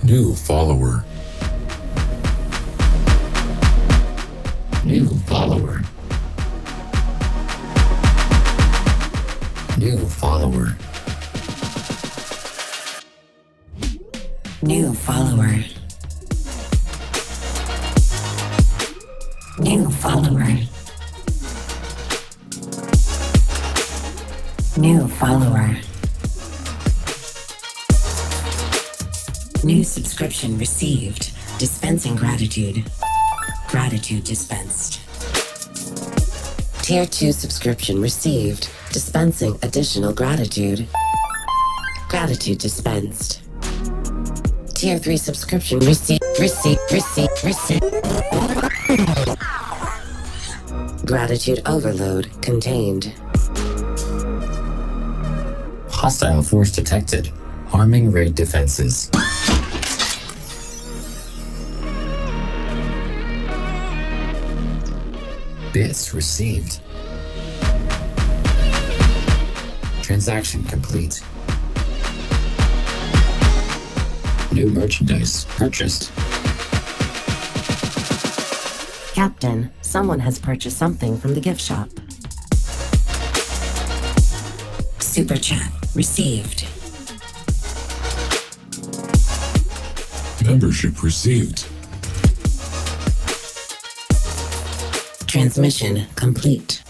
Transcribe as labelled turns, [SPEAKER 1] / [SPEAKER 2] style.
[SPEAKER 1] New follower. New follower. New follower.
[SPEAKER 2] New follower. New follower. New follower. New subscription received. Dispensing gratitude. Gratitude dispensed. Tier 2 subscription received. Dispensing additional gratitude. Gratitude dispensed. Tier 3 subscription received. Gratitude overload contained.
[SPEAKER 1] Hostile force detected. Harming raid defenses. Bits received. Transaction complete. New merchandise purchased.
[SPEAKER 2] Captain, someone has purchased something from the gift shop. Super chat received.
[SPEAKER 1] Membership received.
[SPEAKER 2] Transmission complete.